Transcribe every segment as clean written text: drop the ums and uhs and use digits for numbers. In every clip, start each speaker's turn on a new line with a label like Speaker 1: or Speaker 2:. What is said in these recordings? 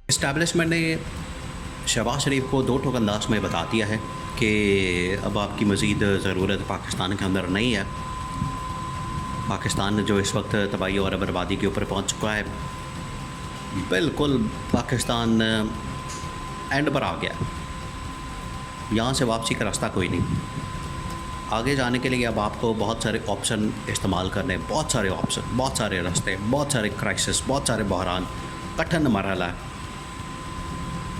Speaker 1: Establishment ने शहबाज शरीफ को दो टोक अंदाज में बता दिया है कि अब आपकी मज़ीद ज़रूरत पाकिस्तान के अंदर नहीं है। पाकिस्तान जो इस वक्त तबाही और बर्बादी के ऊपर पहुंच चुका है, बिल्कुल पाकिस्तान एंड पर आ गया। यहाँ से वापसी का रास्ता कोई नहीं। आगे जाने के लिए अब आपको बहुत सारे ऑप्शन इस्तेमाल करने, बहुत सारे ऑप्शन, बहुत सारे रास्ते, बहुत सारे क्राइसिस, बहुत सारे बहरान, कठिन मरहला है।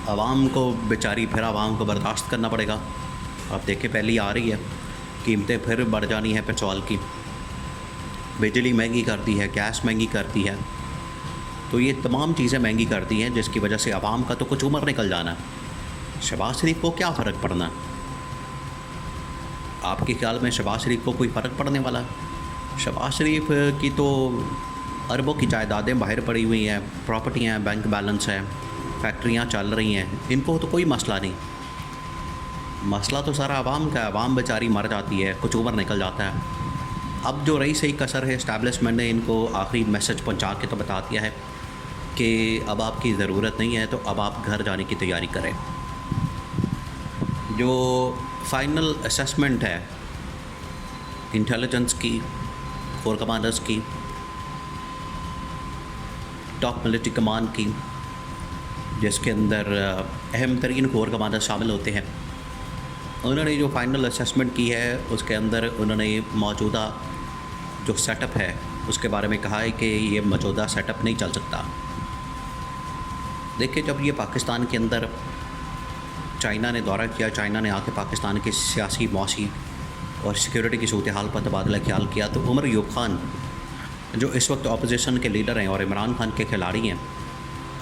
Speaker 1: आवाम को बेचारी फिर आवाम को बर्दाश्त करना पड़ेगा। आप देखें पहली आ रही है, कीमतें फिर बढ़ जानी है पेट्रोल की, बिजली महंगी कर दी है, गैस महंगी कर दी है। तो ये तमाम चीज़ें महंगी कर दी हैं जिसकी वजह से आवाम का तो कुछ उम्र निकल जाना है। शहबाज शरीफ को क्या फ़र्क पड़ना? आपके ख्याल में शहबाज शरीफ को कोई फ़र्क पड़ने वाला? शहबाज शरीफ की तो अरबों की जायदादें बाहर पड़ी हुई हैं, प्रॉपर्टियाँ हैं, बैंक बैलेंस है, फैक्ट्रियाँ चल रही हैं, इनको तो कोई मसला नहीं। मसला तो सारा आवाम का है। आवाम बेचारी मर जाती है, कुछ उम्र निकल जाता है। अब जो रही सही कसर है, इस्टेब्लिशमेंट ने इनको आखिरी मैसेज पहुंचा के तो बता दिया है कि अब आपकी ज़रूरत नहीं है, तो अब आप घर जाने की तैयारी करें। जो फाइनल असेसमेंट है इंटेलिजेंस की, कोर कमांडर्स की, टॉप मिलिट्री कमांड की, जिसके अंदर अहम तरीन कोर कमांडर शामिल होते हैं, उन्होंने जो फाइनल असेसमेंट की है उसके अंदर उन्होंने मौजूदा जो सेटअप है उसके बारे में कहा है कि ये मौजूदा सेटअप नहीं चल सकता। देखिए, जब ये पाकिस्तान के अंदर चाइना ने दौरा किया, चाइना ने आके पाकिस्तान की सियासी, मौसी और सिक्योरिटी की सूरत हाल पर तबादला ख्याल किया, तो उमर अयूब खान जो इस वक्त अपोजिशन के लीडर हैं और इमरान खान के खिलाड़ी हैं,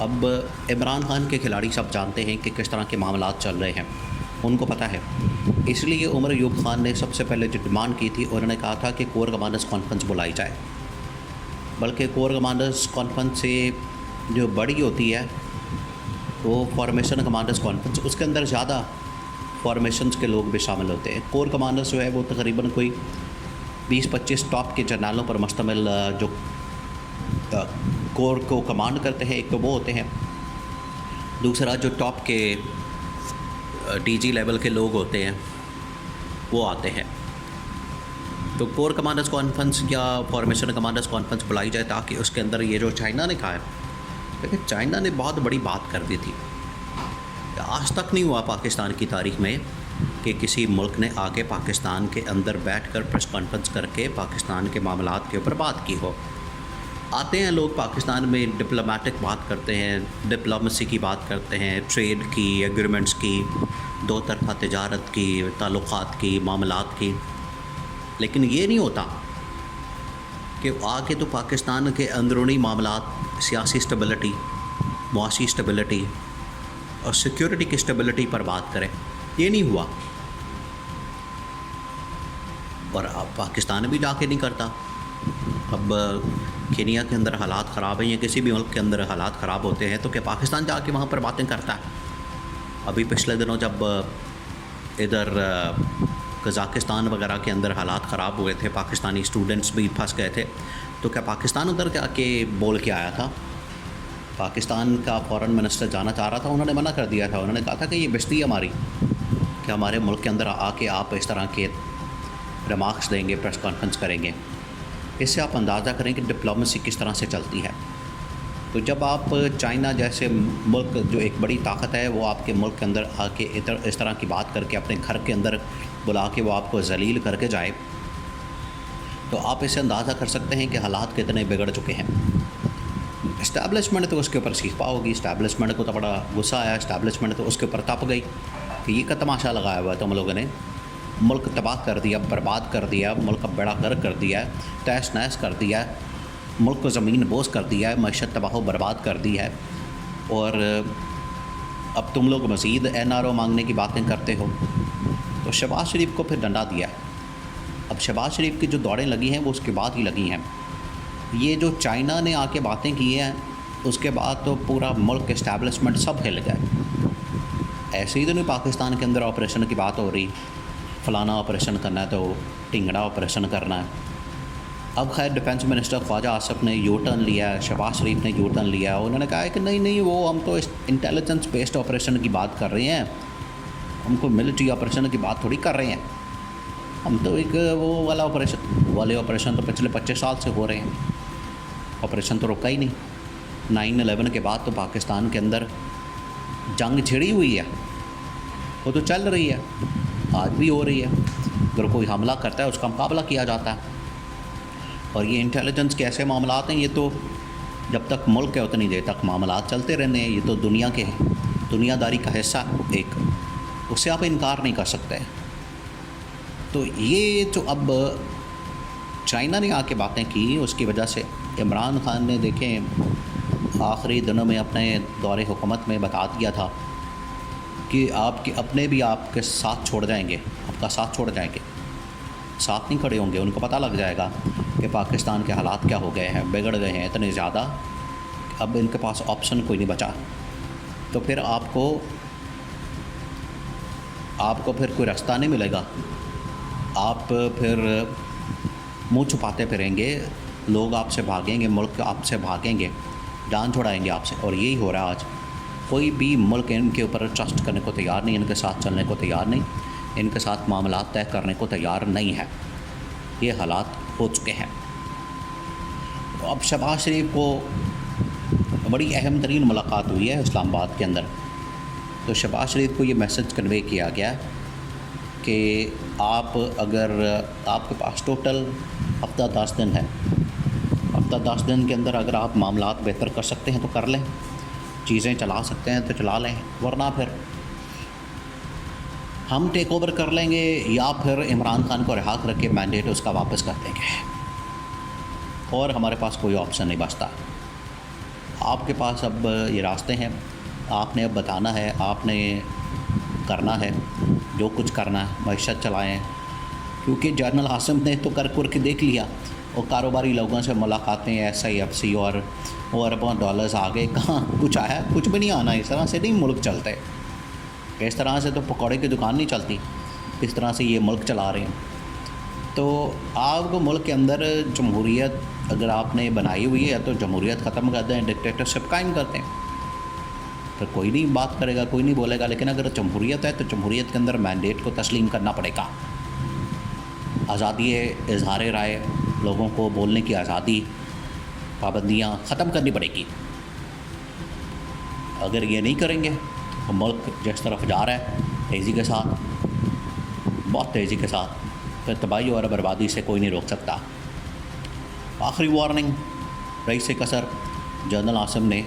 Speaker 1: अब इमरान खान के खिलाड़ी सब जानते हैं कि किस तरह के मामलात चल रहे हैं, उनको पता है। इसलिए उमर अयूब खान ने सबसे पहले जो डिमांड की थी, उन्होंने कहा था कि कोर कमांडर्स कॉन्फ्रेंस बुलाई जाए। बल्कि कोर कमांडर्स कॉन्फ्रेंस से जो बड़ी होती है वो फॉर्मेशन कमांडर्स कॉन्फ्रेंस, उसके अंदर ज़्यादा फॉर्मेशंस के लोग भी शामिल होते हैं। कोर कमांडर्स जो है वो तकरीबन कोई 20-25 टॉप के जनरलों पर मुश्तमिल जो कोर को कमांड करते हैं, एक तो वो होते हैं, दूसरा जो टॉप के डीजी लेवल के लोग होते हैं वो आते हैं। तो कोर कमांडर्स कॉन्फ्रेंस या फॉर्मेशन कमांडर्स कॉन्फ्रेंस बुलाई जाए ताकि उसके अंदर ये जो चाइना ने कहा है, देखिए चाइना ने बहुत बड़ी बात कर दी थी। आज तक नहीं हुआ पाकिस्तान की तारीख में कि किसी मुल्क ने आके पाकिस्तान के अंदर बैठकर प्रेस कॉन्फ्रेंस करके पाकिस्तान के मामलात के ऊपर बात की हो। आते हैं लोग पाकिस्तान में, डिप्लोमेटिक बात करते हैं, डिप्लोमेसी की बात करते हैं, ट्रेड की, एग्रीमेंट्स की, दो तरफ़ा तिजारत की, ताल्लुक़ात की, मामलात की। लेकिन ये नहीं होता कि आके तो पाकिस्तान के अंदरूनी मामलात, सियासी स्टेबिलिटी, मुआशी स्टेबिलिटी और सिक्योरिटी की स्टेबिलिटी पर बात करें। ये नहीं हुआ और अब पाकिस्तान भी जाके नहीं करता। अब केनिया के अंदर हालात ख़राब हैं या किसी भी मुल्क के अंदर हालात ख़राब होते हैं तो क्या पाकिस्तान जाके वहाँ पर बातें करता है? अभी पिछले दिनों जब इधर कज़ाकिस्तान वगैरह के अंदर हालात ख़राब हुए थे, पाकिस्तानी स्टूडेंट्स भी फंस गए थे, तो क्या पाकिस्तान उधर जाके बोल के आया था? पाकिस्तान का फॉरेन मिनिस्टर जाना चाह रहा था, उन्होंने मना कर दिया था। उन्होंने कहा था कि ये बेइज्जती है हमारी कि हमारे मुल्क के अंदर आके आप इस तरह के रिमार्क्स देंगे, प्रेस कॉन्फ्रेंस करेंगे। इससे आप अंदाज़ा करें कि डिप्लोमेसी किस तरह से चलती है। तो जब आप चाइना जैसे मुल्क जो एक बड़ी ताकत है वो आपके मुल्क के अंदर आके इस तरह की बात करके अपने घर के अंदर बुला के वो आपको जलील करके जाए, तो आप इससे अंदाज़ा कर सकते हैं कि हालात कितने बिगड़ चुके हैं। इस्टेब्लिशमेंट तो उसके ऊपर सीखा होगी, इस्टेब्लिशमेंट को तो बड़ा गुस्सा आया, इस्टेब्लिशमेंट तो उसके ऊपर तप गई कि ये का तमाशा लगाया हुआ है तुम लोगों ने, मुल्क तबाह कर दिया, बर्बाद कर दिया, मुल्क का बेड़ा गर्क कर दिया है, तहस नहस कर दिया है, मुल्क को ज़मीन बोझ कर दिया है, मईशत तबाह बर्बाद कर दी है, और अब तुम लोग मज़ीद NRO मांगने की बातें करते हो। तो शहबाज शरीफ को फिर डंडा दिया है। अब शहबाज शरीफ की जो दौड़ें लगी हैं वो उसके बाद ही लगी हैं। ये जो चाइना ने आके बातें की हैं उसके बाद तो पूरा मुल्क, इस्टेब्लिशमेंट सब हिल गए। ऐसे ही तो नहीं पाकिस्तान के अंदर ऑपरेशन की बात हो रही, फ़लाना ऑपरेशन करना है तो टिंगड़ा ऑपरेशन करना है। अब खैर डिफेंस मिनिस्टर ख्वाजा आसिफ ने यू टर्न लिया है, शहबाज शरीफ ने यू टर्न लिया। उन्होंने कहा है कि नहीं नहीं, वो हम तो इंटेलिजेंस बेस्ड ऑपरेशन की बात कर रहे हैं, हमको मिलिट्री ऑपरेशन की बात थोड़ी कर रहे हैं। हम तो एक वो वाले ऑपरेशन तो पिछले 25 साल से हो रहे हैं, ऑपरेशन तो रुका ही नहीं। 9/11 के बाद तो पाकिस्तान के अंदर जंग छिड़ी हुई है, वो तो चल रही है, आज भी हो रही है। अगर कोई हमला करता है उसका मुकाबला किया जाता है। और ये इंटेलिजेंस के ऐसे मामलात हैं, ये तो जब तक मुल्क है उतनी देर तक मामलात चलते रहने हैं। ये तो दुनिया के दुनियादारी का हिस्सा एक, उससे आप इनकार नहीं कर सकते। तो ये जो अब चाइना ने आके बातें की, उसकी वजह से इमरान खान ने देखें आखिरी दिनों में अपने दौरे हुकूमत में बता दिया था कि आपके अपने भी आपके साथ छोड़ जाएंगे, आपका साथ छोड़ जाएंगे, साथ नहीं खड़े होंगे। उनको पता लग जाएगा कि पाकिस्तान के हालात क्या हो गए हैं, बिगड़ गए हैं इतने ज़्यादा, अब इनके पास ऑप्शन कोई नहीं बचा। तो फिर आपको फिर कोई रास्ता नहीं मिलेगा, आप फिर मुंह छुपाते फिरेंगे, लोग आपसे भागेंगे, मुल्क आपसे भागेंगे, जान छुड़ाएंगे आपसे। और यही हो रहा है आज। कोई भी मुल्क इनके ऊपर ट्रस्ट करने को तैयार नहीं, इनके साथ चलने को तैयार नहीं, इनके साथ मामलात तय करने को तैयार नहीं है। ये हालात हो चुके हैं। तो अब शहबाज शरीफ को बड़ी अहम तरीन मुलाकात हुई है इस्लामाबाद के अंदर। तो शहबाज शरीफ को ये मैसेज कन्वे किया गया कि आप अगर आपके पास टोटल हफ्ता 10 दिन है, हफ्ता 10 दिन के अंदर अगर आप मामलात बेहतर कर सकते हैं तो कर लें, चीज़ें चला सकते हैं तो चला लें, वरना फिर हम टेक ओवर कर लेंगे या फिर इमरान खान को रिहा करके मैंडेट उसका वापस कर देंगे। और हमारे पास कोई ऑप्शन नहीं बचता। आपके पास अब ये रास्ते हैं, आपने अब बताना है, आपने करना है जो कुछ करना है, मईशत चलाएँ। क्योंकि जनरल हासिम ने तो कर के देख लिया, और कारोबारी लोगों से मुलाकातें, SIFC और अरबों डॉलर्स आ गए, कहाँ कुछ आया? कुछ भी नहीं आना। इस तरह से नहीं मुल्क चलते, इस तरह से तो पकौड़े की दुकान नहीं चलती, इस तरह से ये मुल्क चला रहे हैं। तो आपको मुल्क के अंदर जमहूरियत अगर आपने बनाई हुई है तो जमहूरियत ख़त्म कर दें, डिक्टेटरशिप कायम कर दें, फिर कोई नहीं बात करेगा, कोई नहीं बोलेगा। लेकिन अगर जमहूरियत है तो जमहूरियत के अंदर मैंडेट को तस्लीम करना पड़ेगा। आज़ादी इज़हार राय, लोगों को बोलने की आज़ादी, पाबंदियाँ ख़त्म करनी पड़ेगी। अगर ये नहीं करेंगे तो मुल्क जिस तरफ जा रहा है तेज़ी के साथ, बहुत तेज़ी के साथ, फिर तबाही और बर्बादी से कोई नहीं रोक सकता। आखिरी वार्निंग रईस कसर जनरल आसिम ने